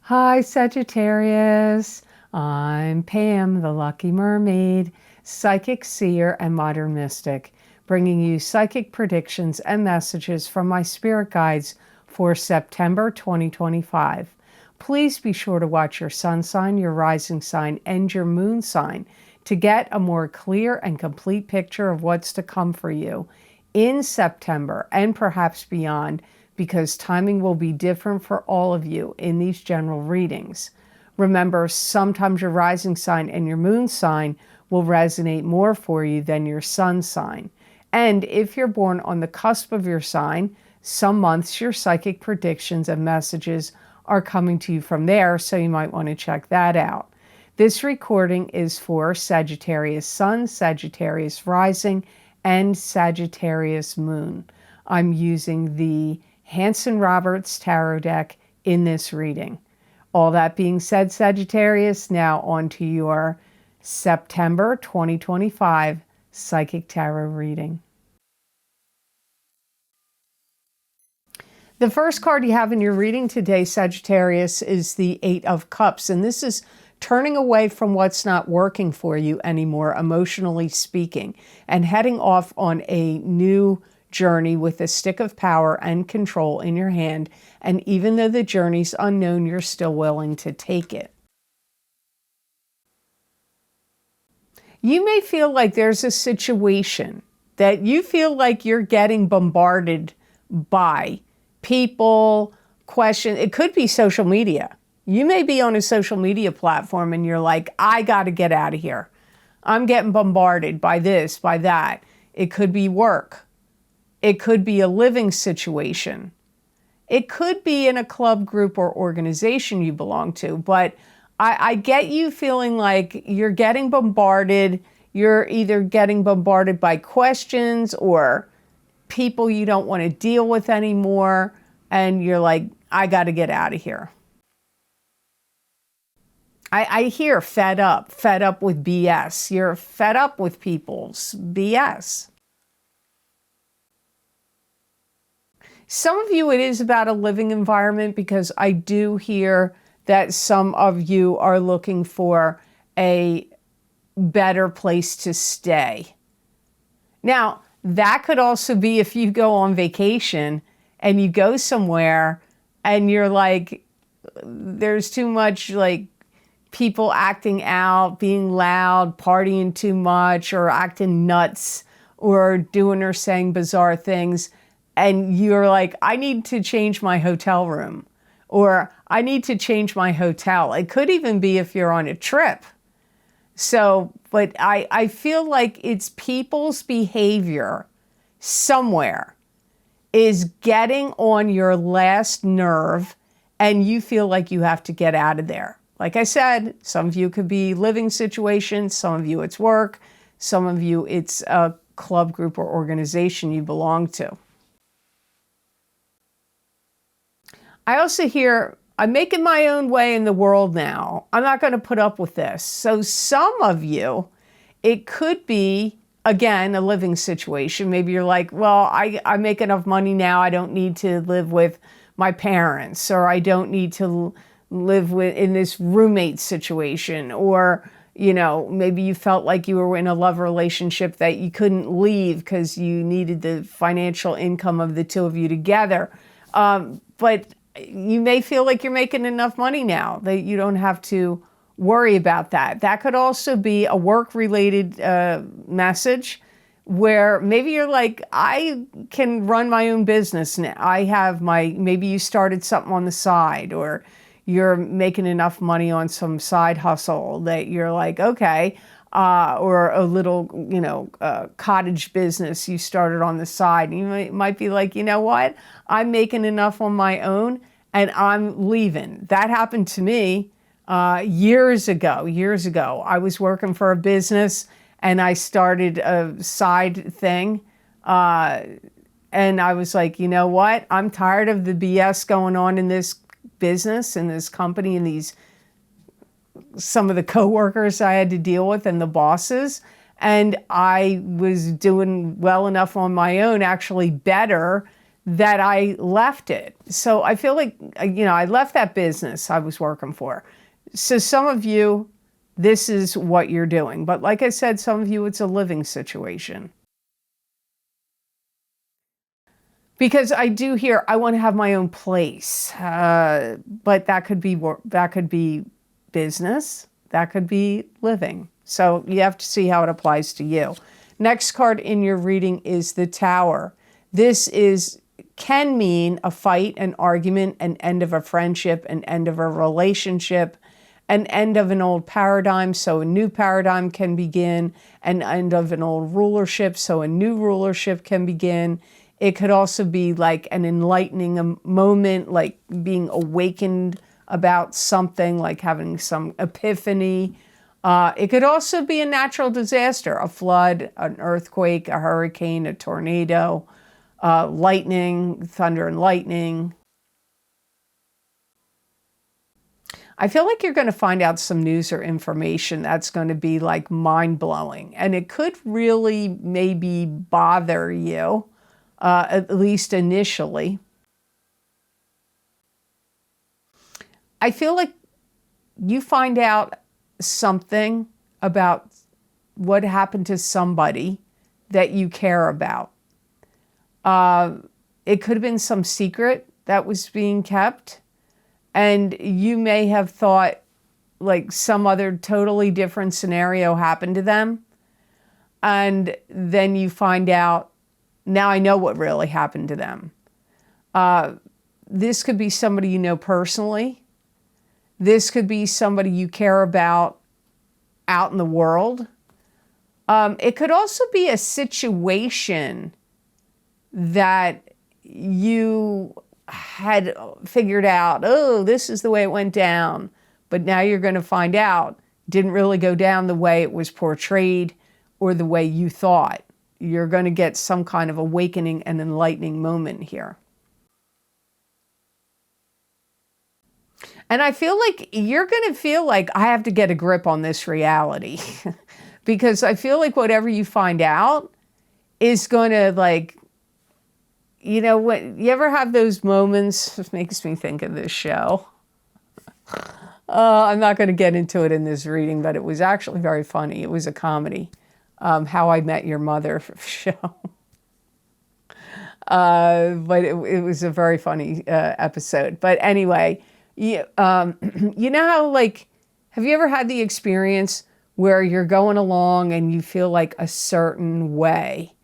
Hi Sagittarius, I'm Pam, the Lucky Mermaid, psychic seer and modern mystic, bringing you psychic predictions and messages from my spirit guides for September 2025. Please be sure to watch your sun sign, your rising sign, and your moon sign to get a more clear and complete picture of what's to come for you in September and perhaps beyond, because timing will be different for all of you in these general readings. Remember, sometimes your rising sign and your moon sign will resonate more for you than your sun sign. And if you're born on the cusp of your sign, some months your psychic predictions and messages are coming to you from there, so you might want to check that out. This recording is for Sagittarius Sun, Sagittarius Rising, and Sagittarius Moon. I'm using the Hanson-Roberts Tarot deck in this reading. All that being said, Sagittarius, now on to your September 2025 Psychic Tarot reading. The first card you have in your reading today, Sagittarius, is the Eight of Cups, and this is turning away from what's not working for you anymore, emotionally speaking, and heading off on a new journey with a stick of power and control in your hand. And even though the journey's unknown, you're still willing to take it. You may feel like there's a situation that you feel like you're getting bombarded by people, questions. It could be social media. You may be on a social media platform and you're like, I got to get out of here. I'm getting bombarded by this, by that. It could be work. It could be a living situation. It could be in a club, group, or organization you belong to. But I get you feeling like you're getting bombarded. You're either getting bombarded by questions or people you don't want to deal with anymore. And you're like, I got to get out of here. I hear fed up with BS. You're fed up with people's BS. Some of you, it is about a living environment, because I do hear that some of you are looking for a better place to stay. Now, that could also be if you go on vacation and you go somewhere and you're like, there's too much like people acting out, being loud, partying too much, or acting nuts, or doing or saying bizarre things. And you're like, I need to change my hotel room, or I need to change my hotel. It could even be if you're on a trip. So, but I feel like it's people's behavior somewhere is getting on your last nerve, and you feel like you have to get out of there. Like I said, some of you could be living situations, some of you it's work, some of you it's a club, group, or organization you belong to. I also hear, I'm making my own way in the world now. I'm not going to put up with this. So some of you, it could be, again, a living situation. Maybe you're like, well, I make enough money now. I don't need to live with my parents, or I don't need to live in this roommate situation. Or, you know, maybe you felt like you were in a love relationship that you couldn't leave because you needed the financial income of the two of you together. But you may feel like you're making enough money now that you don't have to worry about that. That could also be a work-related message where maybe you're like, I can run my own business now. I have maybe you started something on the side, or you're making enough money on some side hustle that you're like, okay, or a little, cottage business you started on the side. You might be like, you know what? I'm making enough on my own and I'm leaving. That happened to me years ago. I was working for a business and I started a side thing. And I was like, you know what? I'm tired of the BS going on in this business, in this company, and some of the coworkers I had to deal with and the bosses. And I was doing well enough on my own, actually better that I left it. So I feel like, I left that business I was working for. So some of you, this is what you're doing. But like I said, some of you, it's a living situation. Because I do hear, I want to have my own place. But that could be business. That could be living. So you have to see how it applies to you. Next card in your reading is the Tower. This can mean a fight, an argument, an end of a friendship, an end of a relationship, an end of an old paradigm, so a new paradigm can begin, an end of an old rulership, so a new rulership can begin. It could also be like an enlightening moment, like being awakened about something, like having some epiphany. It could also be a natural disaster, a flood, an earthquake, a hurricane, a tornado, lightning, thunder and lightning. I feel like you're going to find out some news or information that's going to be like mind-blowing. And it could really maybe bother you, at least initially. I feel like you find out something about what happened to somebody that you care about. It could have been some secret that was being kept. And you may have thought like some other totally different scenario happened to them. And then you find out, now I know what really happened to them. This could be somebody you know personally. This could be somebody you care about out in the world. It could also be a situation that you had figured out, oh, this is the way it went down. But now you're going to find out it didn't really go down the way it was portrayed or the way you thought. You're going to get some kind of awakening and enlightening moment here. And I feel like you're going to feel like I have to get a grip on this reality because I feel like whatever you find out is going to like, when you ever have those moments, it makes me think of this show. I'm not going to get into it in this reading, but it was actually very funny. It was a comedy, How I Met Your Mother show. But it was a very funny episode. But anyway, you know how like, have you ever had the experience where you're going along and you feel like a certain way,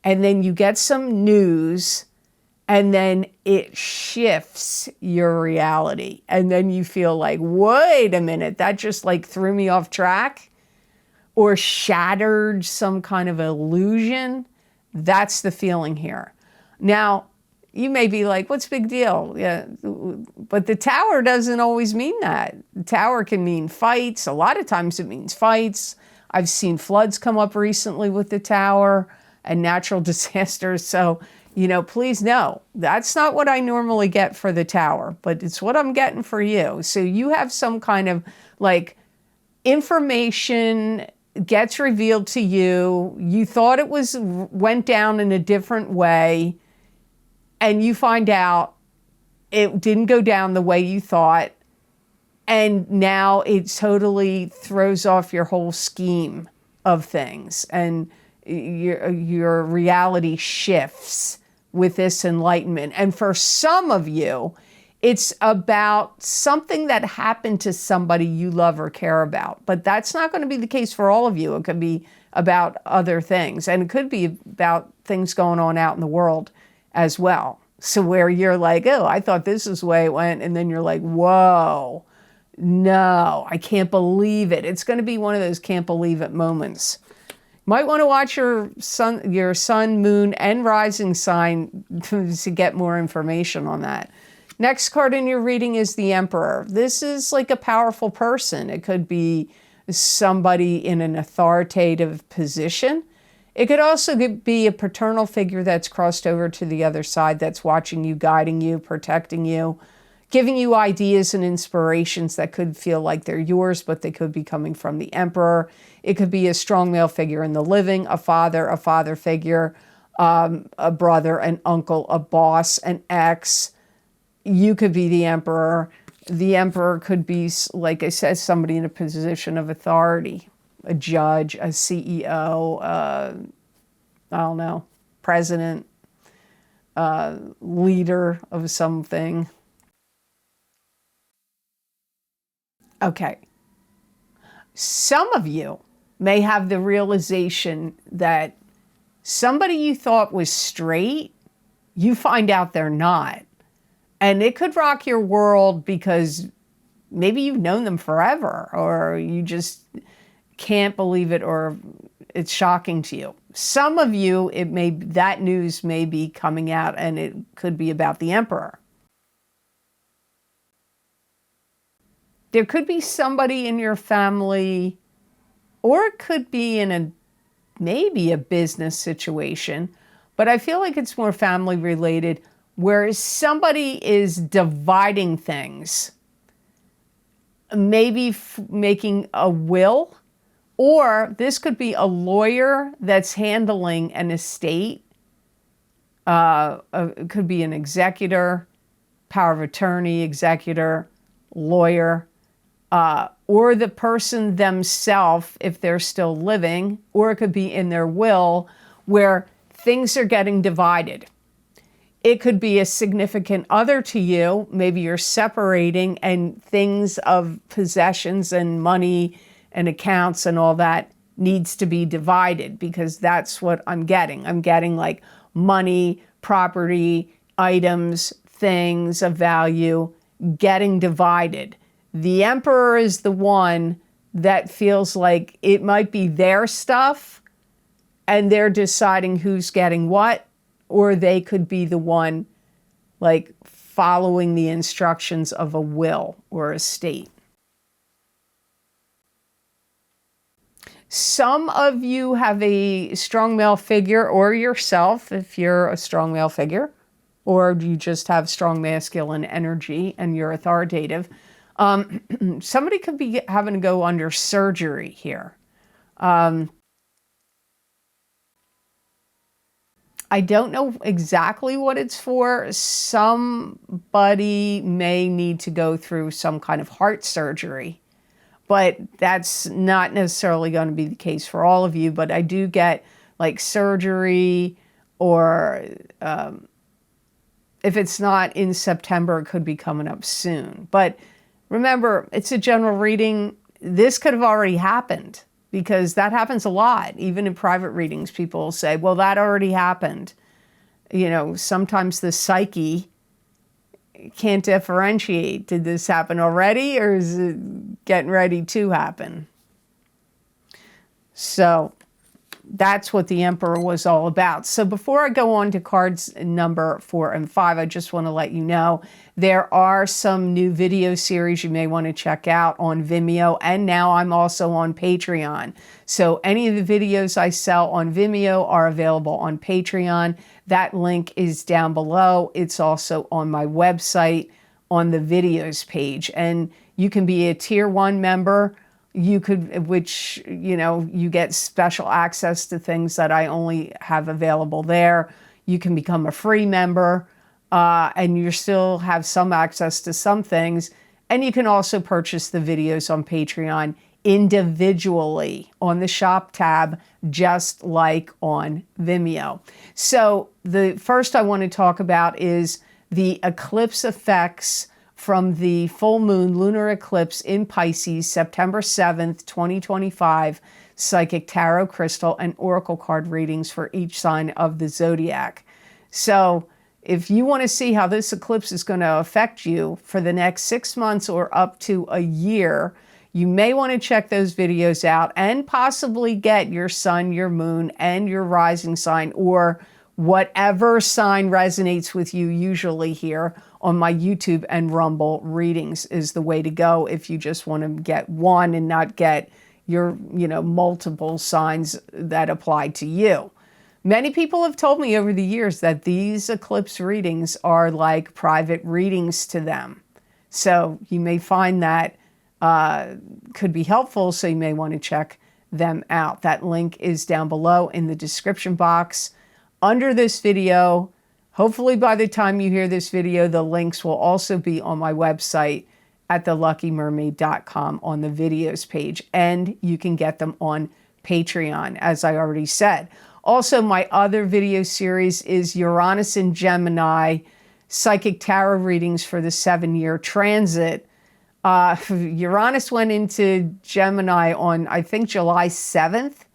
and then you get some news and then it shifts your reality. And then you feel like, wait a minute, that just like threw me off track or shattered some kind of illusion. That's the feeling here. Now, you may be like, what's the big deal? Yeah, but the Tower doesn't always mean that. The Tower can mean fights. A lot of times it means fights. I've seen floods come up recently with the Tower and natural disasters. So, please know, that's not what I normally get for the Tower, but it's what I'm getting for you. So you have some kind of like information gets revealed to you. You thought it went down in a different way, and you find out it didn't go down the way you thought. And now it totally throws off your whole scheme of things. And your reality shifts with this enlightenment. And for some of you, it's about something that happened to somebody you love or care about. But that's not going to be the case for all of you. It could be about other things. And it could be about things going on out in the world as well. So where you're like, oh, I thought this is the way it went. And then you're like, whoa, no, I can't believe it. It's going to be one of those can't believe it moments. Might want to watch your sun, moon, and rising sign to get more information on that. Next card in your reading is the Emperor. This is like a powerful person. It could be somebody in an authoritative position. It could also be a paternal figure that's crossed over to the other side, that's watching you, guiding you, protecting you, giving you ideas and inspirations that could feel like they're yours, but they could be coming from the Emperor. It could be a strong male figure in the living, a father figure, a brother, an uncle, a boss, an ex. You could be the emperor. The emperor could be, like I said, somebody in a position of authority, a judge, a CEO, I don't know, president, leader of something. Okay. Some of you may have the realization that somebody you thought was straight, you find out they're not. And it could rock your world because maybe you've known them forever, or you just can't believe it, or it's shocking to you. Some of you, that news may be coming out, and it could be about the emperor. There could be somebody in your family, or it could be in maybe a business situation, but I feel like it's more family related, where somebody is dividing things, maybe making a will, or this could be a lawyer that's handling an estate. It could be an executor, power of attorney, executor, lawyer, or the person themselves, if they're still living, or it could be in their will where things are getting divided. It could be a significant other to you. Maybe you're separating and things of possessions and money and accounts and all that needs to be divided, because that's what I'm getting. I'm getting like money, property, items, things of value getting divided. The emperor is the one that feels like it might be their stuff and they're deciding who's getting what, or they could be the one like following the instructions of a will or estate. Some of you have a strong male figure, or yourself, if you're a strong male figure, or you just have strong masculine energy and you're authoritative. Somebody could be having to go under surgery here. I don't know exactly what it's for. Somebody may need to go through some kind of heart surgery, but that's not necessarily going to be the case for all of you. But I do get like surgery, or if it's not in September, it could be coming up soon. But remember, it's a general reading. This could have already happened, because that happens a lot. Even in private readings, people say, well, that already happened. You know, sometimes the psyche can't differentiate. Did this happen already, or is it getting ready to happen? So that's what the Emperor was all about. So before I go on to cards number 4 and 5, I just want to let you know there are some new video series you may want to check out on Vimeo, and now I'm also on Patreon. So any of the videos I sell on Vimeo are available on Patreon. That link is down below. It's also on my website on the videos page, and you can be a tier 1 member. You could, which, you know, you get special access to things that I only have available there. You can become a free member, and you still have some access to some things. And you can also purchase the videos on Patreon individually on the shop tab, just like on Vimeo. So the first I want to talk about is the eclipse effects from the full moon lunar eclipse in Pisces, September 7th, 2025, psychic tarot, crystal, and oracle card readings for each sign of the zodiac. So if you want to see how this eclipse is going to affect you for the next 6 months or up to a year, you may want to check those videos out and possibly get your sun, your moon, and your rising sign, or whatever sign resonates with you. Usually here on my YouTube and Rumble readings is the way to go if you just want to get one and not get your, multiple signs that apply to you. Many people have told me over the years that these eclipse readings are like private readings to them. So you may find that could be helpful, so you may want to check them out. That link is down below in the description box. under this video. Hopefully by the time you hear this video, the links will also be on my website at theluckymermaid.com on the videos page, and you can get them on Patreon, as I already said. Also, my other video series is Uranus in Gemini, Psychic Tarot readings for the 7-year transit. Uranus went into Gemini on, I think, July 7th,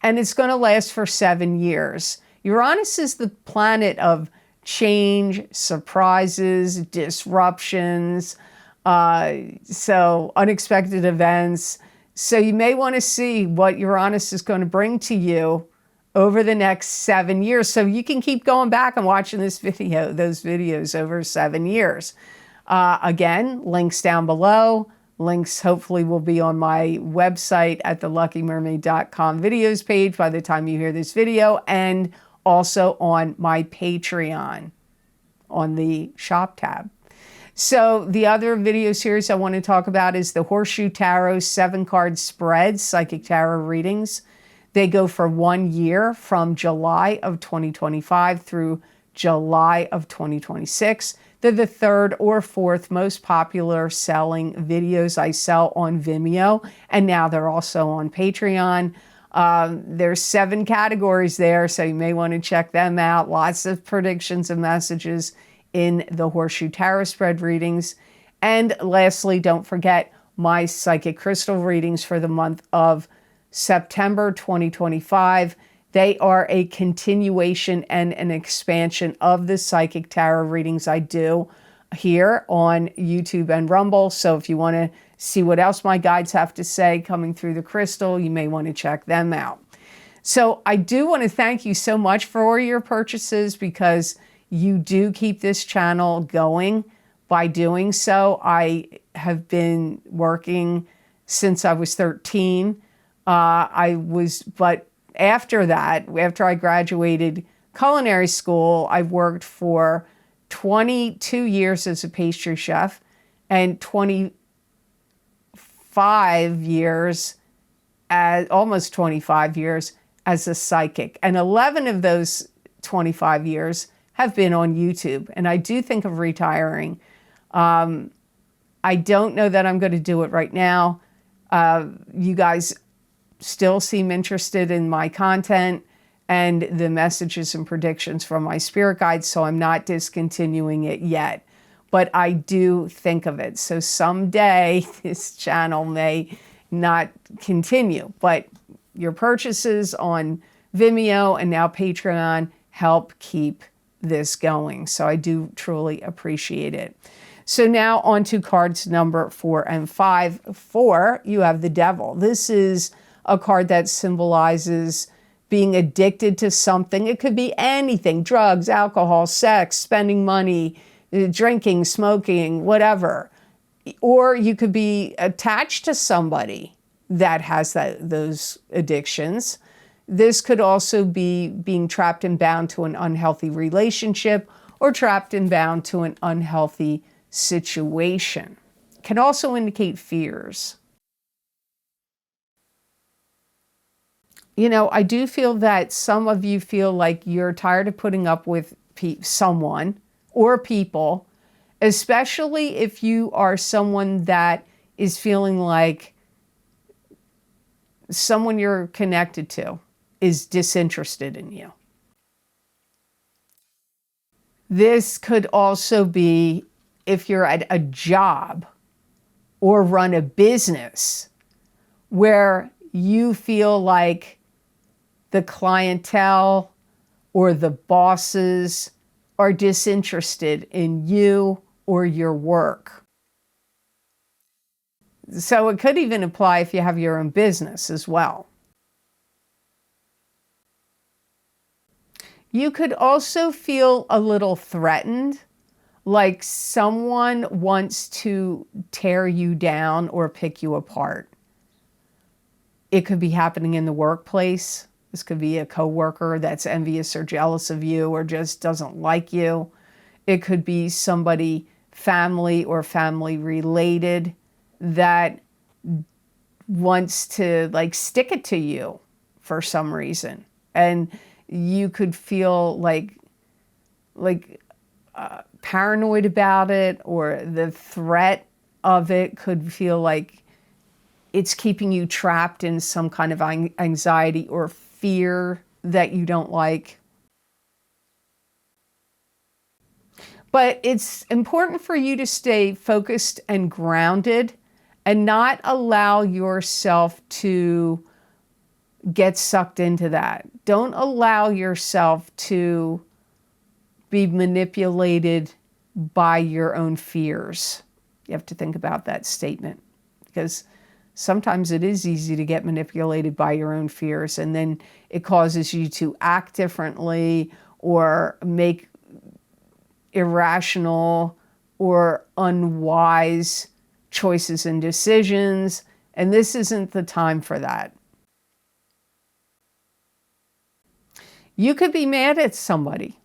and it's going to last for 7 years. Uranus is the planet of change, surprises, disruptions, so unexpected events. So you may want to see what Uranus is going to bring to you over the next 7 years. So you can keep going back and watching those videos over 7 years. Again, links down below. Links hopefully will be on my website at theluckymermaid.com videos page by the time you hear this video, and also on my Patreon on the shop tab. So the other video series I want to talk about is the Horseshoe Tarot 7-card spread psychic tarot readings. They go for 1 year from July of 2025 through July of 2026. They're the 3rd or 4th most popular selling videos I sell on Vimeo, and now they're also on Patreon. There's 7 categories there, so you may want to check them out. Lots of predictions and messages in the Horseshoe Tarot spread readings. And lastly, don't forget my psychic crystal readings for the month of September 2025. They are a continuation and an expansion of the psychic tarot readings I do here on YouTube and Rumble. So if you want to see what else my guides have to say coming through the crystal, you may want to check them out. So I do want to thank you so much for your purchases, because you do keep this channel going by doing so. I have been working since I was 13. But after that, after I graduated culinary school, I worked for 22 years as a pastry chef and 25 years, almost 25 years as a psychic. And 11 of those 25 years have been on YouTube. And I do think of retiring. I don't know that I'm going to do it right now. You guys still seem interested in my content and the messages and predictions from my spirit guides, so I'm not discontinuing it yet. But I do think of it. So someday this channel may not continue, but your purchases on Vimeo and now Patreon help keep this going. So I do truly appreciate it. So now on to cards number 4 and 5. 4, you have the Devil. This is a card that symbolizes being addicted to something. It could be anything: drugs, alcohol, sex, spending money, drinking, smoking, whatever. Or you could be attached to somebody that has those addictions. This could also be being trapped and bound to an unhealthy relationship, or trapped and bound to an unhealthy situation. Can also indicate fears. You know, I do feel that some of you feel like you're tired of putting up with someone or people, especially if you are someone that is feeling like someone you're connected to is disinterested in you. This could also be if you're at a job or run a business where you feel like the clientele or the bosses are disinterested in you or your work. So it could even apply if you have your own business as well. You could also feel a little threatened, like someone wants to tear you down or pick you apart. It could be happening in the workplace. This could be a coworker that's envious or jealous of you or just doesn't like you. It could be somebody family or family related that wants to like stick it to you for some reason. And You could feel like paranoid about it, or the threat of it could feel like it's keeping you trapped in some kind of anxiety or fear that you don't like. But it's important for you to stay focused and grounded and not allow yourself to get sucked into that. Don't allow yourself to be manipulated by your own fears. You have to think about that statement, because sometimes it is easy to get manipulated by your own fears, and then it causes you to act differently or make irrational or unwise choices and decisions. And this isn't the time for that. You could be mad at somebody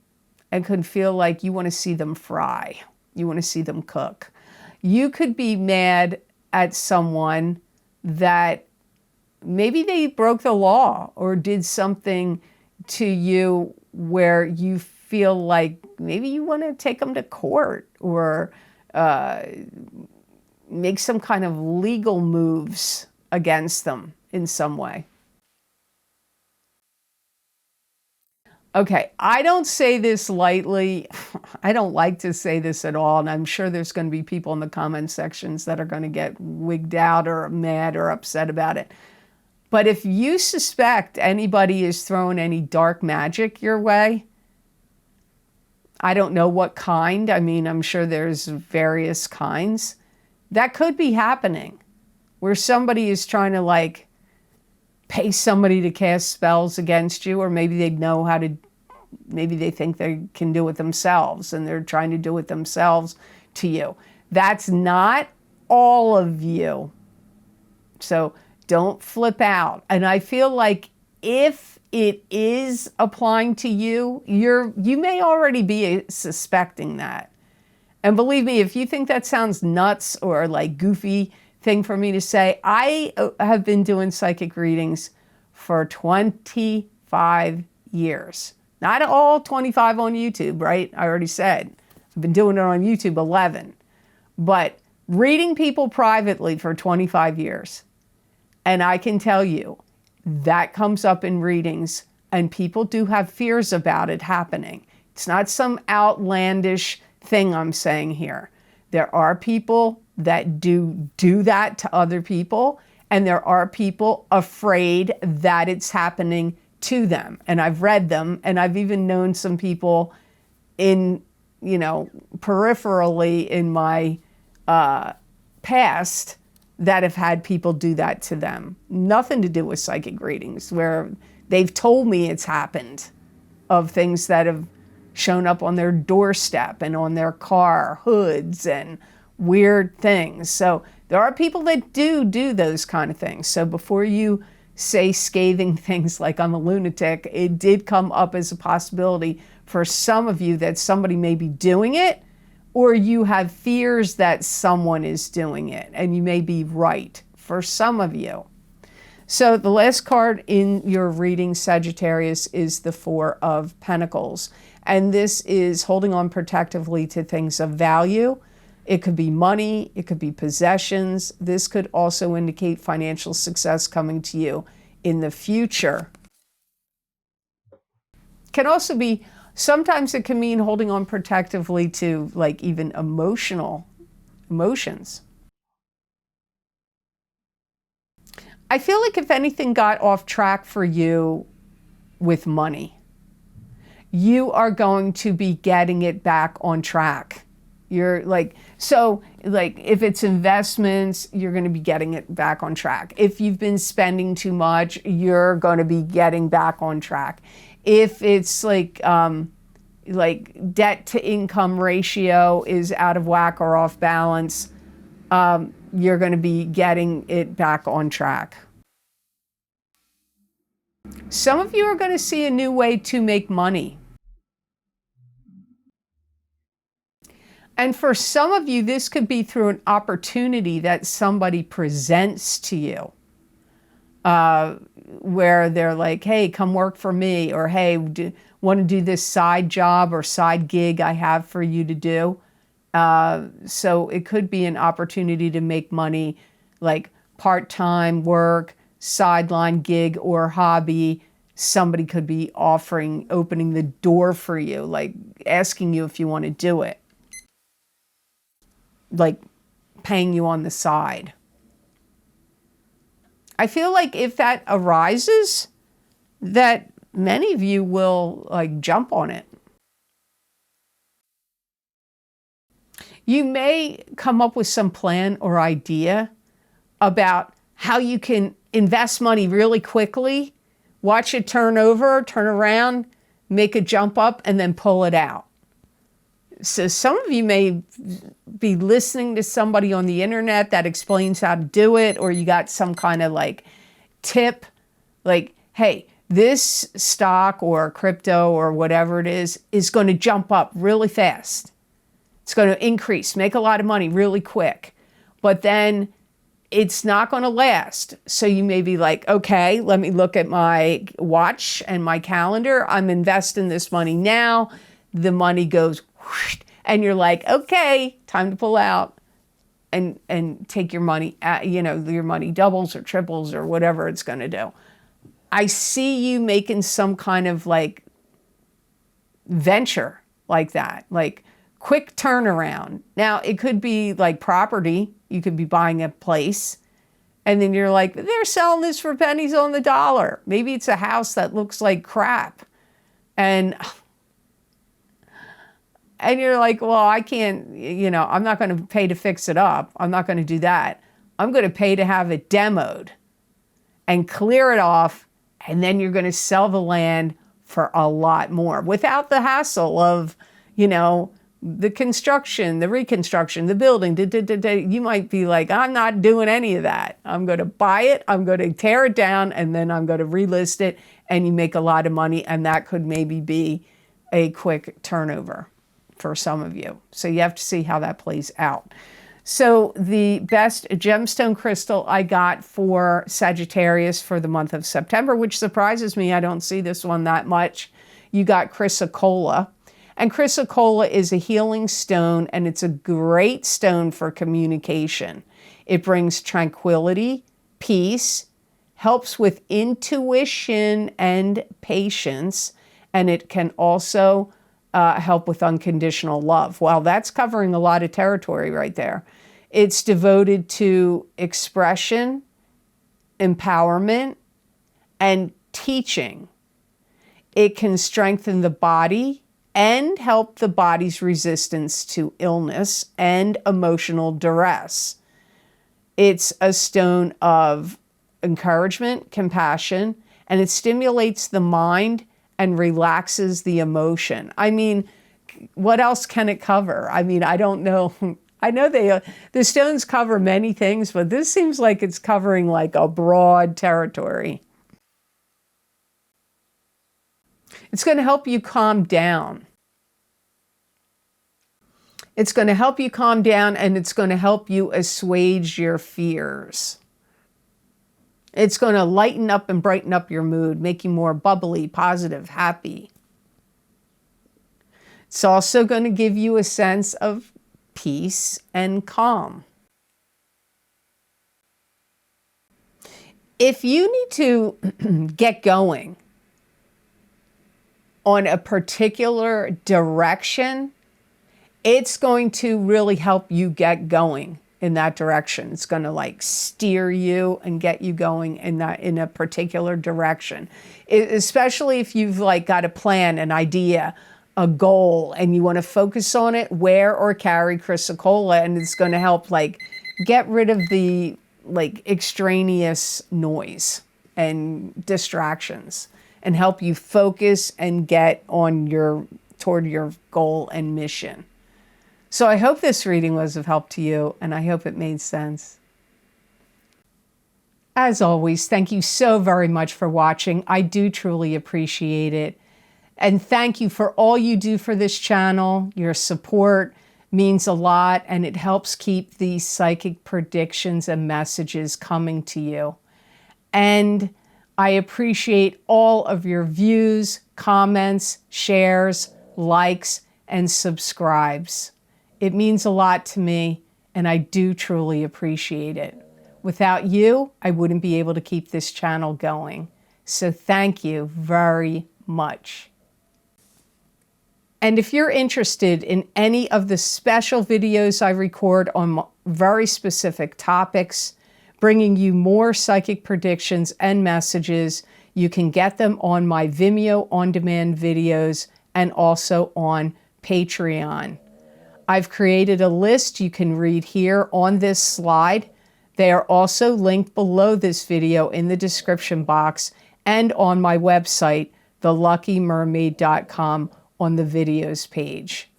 and could feel like you want to see them fry. You want to see them cook. You could be mad at someone that maybe they broke the law or did something to you where you feel like maybe you want to take them to court or make some kind of legal moves against them in some way. Okay, I don't say this lightly. I don't like to say this at all, and I'm sure there's going to be people in the comment sections that are going to get wigged out or mad or upset about it. But if you suspect anybody is throwing any dark magic your way, I don't know what kind. I mean, I'm sure there's various kinds. That could be happening, where somebody is trying to like pay somebody to cast spells against you, or maybe they know how to, maybe they think they can do it themselves and they're trying to do it themselves to you. That's not all of you. So don't flip out. And I feel like if it is applying to you, you may already be suspecting that. And believe me, if you think that sounds nuts or like goofy thing for me to say, I have been doing psychic readings for 25 years. Not all 25 on YouTube, right? I already said. I've been doing it on YouTube 11. But reading people privately for 25 years. And I can tell you, that comes up in readings, and people do have fears about it happening. It's not some outlandish thing I'm saying here. There are people that do that to other people, and there are people afraid that it's happening to them. And I've read them, and I've even known some people in, peripherally in my past that have had people do that to them. Nothing to do with psychic readings, where they've told me it's happened, of things that have shown up on their doorstep and on their car hoods and weird things. So there are people that do those kind of things. So before you say scathing things like I'm a lunatic, it did come up as a possibility for some of you that somebody may be doing it, or you have fears that someone is doing it, and you may be right for some of you. So the last card in your reading, Sagittarius, is the Four of Pentacles. And this is holding on protectively to things of value. It could be money, it could be possessions. This could also indicate financial success coming to you in the future. Can also be, sometimes it can mean holding on protectively to like even emotions. I feel like if anything got off track for you with money, you are going to be getting it back on track. You're like, so like if it's investments, you're going to be getting it back on track. If you've been spending too much, you're going to be getting back on track. If it's like debt to income ratio is out of whack or off balance, you're going to be getting it back on track. Some of you are going to see a new way to make money. And for some of you, this could be through an opportunity that somebody presents to you. where they're like, hey, come work for me, or hey, want to do this side job or side gig I have for you to do. So it could be an opportunity to make money, like part-time work, sideline gig, or hobby. Somebody could be opening the door for you, like asking you if you want to do it, like paying you on the side. I feel like if that arises, that many of you will like jump on it. You may come up with some plan or idea about how you can invest money really quickly, watch it turn over, turn around, make a jump up, and then pull it out. So some of you may be listening to somebody on the internet that explains how to do it, or you got some kind of like tip, like, hey, this stock or crypto or whatever it is going to jump up really fast. It's going to increase, make a lot of money really quick, but then it's not going to last. So you may be like, okay, let me look at my watch and my calendar. I'm investing this money now. The money goes whoosh, and you're like, okay, time to pull out and take your money, your money doubles or triples or whatever it's going to do. I see you making some kind of like venture like that, like quick turnaround. Now it could be like property. You could be buying a place and then you're like, they're selling this for pennies on the dollar. Maybe it's a house that looks like crap. And you're like, well, I can't, I'm not going to pay to fix it up. I'm not going to do that. I'm going to pay to have it demoed and clear it off. And then you're going to sell the land for a lot more without the hassle of, the construction, the reconstruction, the building. You might be like, I'm not doing any of that. I'm going to buy it. I'm going to tear it down and then I'm going to relist it. And you make a lot of money. And that could maybe be a quick turnover for some of you. So you have to see how that plays out. So the best gemstone crystal I got for Sagittarius for the month of September, which surprises me, I don't see this one that much. You got chrysocolla. And chrysocolla is a healing stone, and it's a great stone for communication. It brings tranquility, peace, helps with intuition and patience, and it can also help with unconditional love. Wow, that's covering a lot of territory right there. It's devoted to expression, empowerment, and teaching. It can strengthen the body and help the body's resistance to illness and emotional duress. It's a stone of encouragement, compassion, and it stimulates the mind and relaxes the emotion. I mean, what else can it cover? I mean, I don't know. I know the stones cover many things, but this seems like it's covering like a broad territory. It's going to help you calm down. It's going to help you calm down, and it's going to help you assuage your fears. It's going to lighten up and brighten up your mood, make you more bubbly, positive, happy. It's also going to give you a sense of peace and calm. If you need to get going on a particular direction, it's going to really help you get going in that direction. It's going to like steer you and get you going in a particular direction. Especially if you've like got a plan, an idea, a goal, and you want to focus on it, wear or carry chrysocolla, and it's going to help like get rid of the like extraneous noise and distractions and help you focus and get on toward your goal and mission. So I hope this reading was of help to you, and I hope it made sense. As always, thank you so very much for watching. I do truly appreciate it. And thank you for all you do for this channel. Your support means a lot, and it helps keep these psychic predictions and messages coming to you. And I appreciate all of your views, comments, shares, likes, and subscribes. It means a lot to me, and I do truly appreciate it. Without you, I wouldn't be able to keep this channel going. So thank you very much. And if you're interested in any of the special videos I record on very specific topics, bringing you more psychic predictions and messages, you can get them on my Vimeo on-demand videos and also on Patreon. I've created a list you can read here on this slide. They are also linked below this video in the description box and on my website, theluckymermaid.com, on the videos page.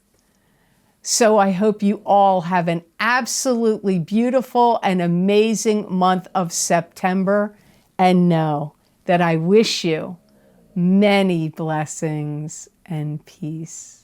So I hope you all have an absolutely beautiful and amazing month of September, and know that I wish you many blessings and peace.